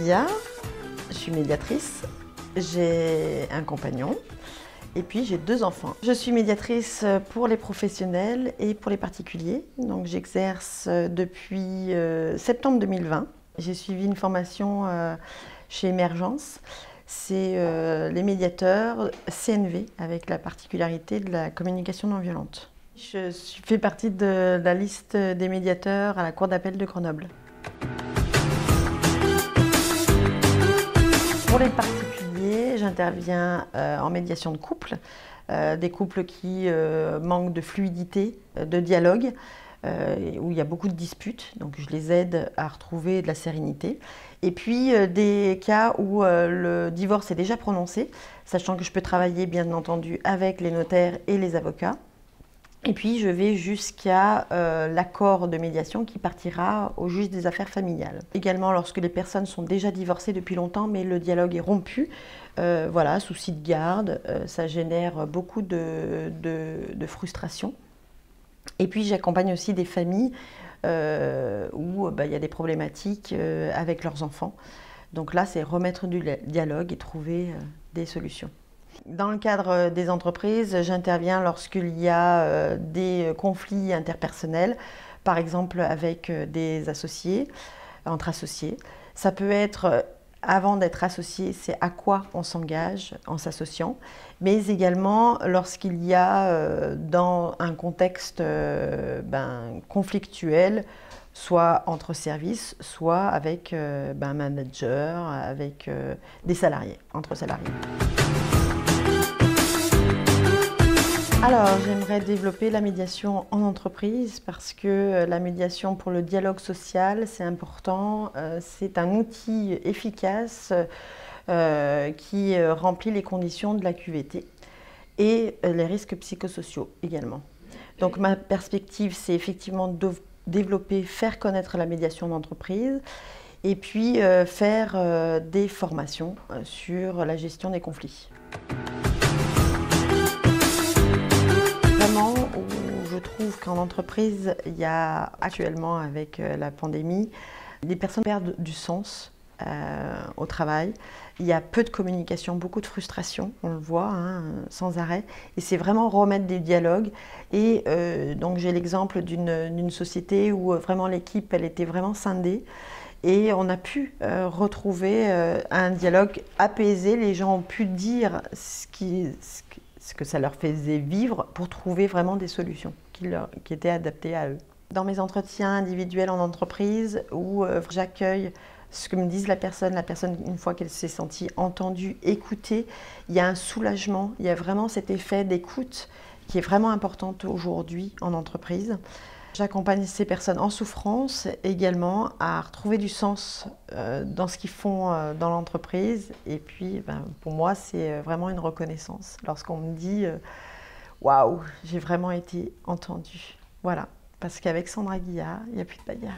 Zia, je suis médiatrice, j'ai un compagnon et puis j'ai 2 enfants. Je suis médiatrice pour les professionnels et pour les particuliers, donc j'exerce depuis septembre 2020. J'ai suivi une formation chez Emergence, c'est les médiateurs CNV avec la particularité de la communication non violente. Je fais partie de la liste des médiateurs à la Cour d'appel de Grenoble. Pour les particuliers, j'interviens en médiation de couple, des couples qui manquent de fluidité, de dialogue, où il y a beaucoup de disputes, donc je les aide à retrouver de la sérénité. Et puis des cas où le divorce est déjà prononcé, sachant que je peux travailler bien entendu avec les notaires et les avocats. Et puis je vais jusqu'à l'accord de médiation qui partira au juge des affaires familiales. Également lorsque les personnes sont déjà divorcées depuis longtemps mais le dialogue est rompu, voilà, souci de garde, ça génère beaucoup de frustration. Et puis j'accompagne aussi des familles où il y a des problématiques avec leurs enfants. Donc là c'est remettre du dialogue et trouver des solutions. Dans le cadre des entreprises, j'interviens lorsqu'il y a des conflits interpersonnels, par exemple avec des associés, entre associés. Ça peut être, avant d'être associé, c'est à quoi on s'engage en s'associant, mais également lorsqu'il y a dans un contexte conflictuel, soit entre services, soit avec un manager, avec des salariés, entre salariés. Alors, j'aimerais développer la médiation en entreprise parce que la médiation pour le dialogue social, c'est important. C'est un outil efficace qui remplit les conditions de la QVT et les risques psychosociaux également. Donc, ma perspective, c'est effectivement de développer, faire connaître la médiation d'entreprise et puis faire des formations sur la gestion des conflits. Où je trouve qu'en entreprise, il y a actuellement avec la pandémie, les personnes perdent du sens au travail. Il y a peu de communication, beaucoup de frustration, on le voit sans arrêt. Et c'est vraiment remettre des dialogues. Et donc j'ai l'exemple d'une société où vraiment l'équipe, elle était vraiment scindée. Et on a pu retrouver un dialogue apaisé. Les gens ont pu dire ce que ça leur faisait vivre pour trouver vraiment des solutions qui étaient adaptées à eux. Dans mes entretiens individuels en entreprise où j'accueille ce que me dise la personne une fois qu'elle s'est sentie entendue, écoutée, il y a un soulagement, il y a vraiment cet effet d'écoute qui est vraiment important aujourd'hui en entreprise. J'accompagne ces personnes en souffrance également à retrouver du sens dans ce qu'ils font dans l'entreprise. Et puis, pour moi, c'est vraiment une reconnaissance lorsqu'on me dit « Waouh, j'ai vraiment été entendue ». Voilà, parce qu'avec Sandra Guillard, il n'y a plus de bagarre.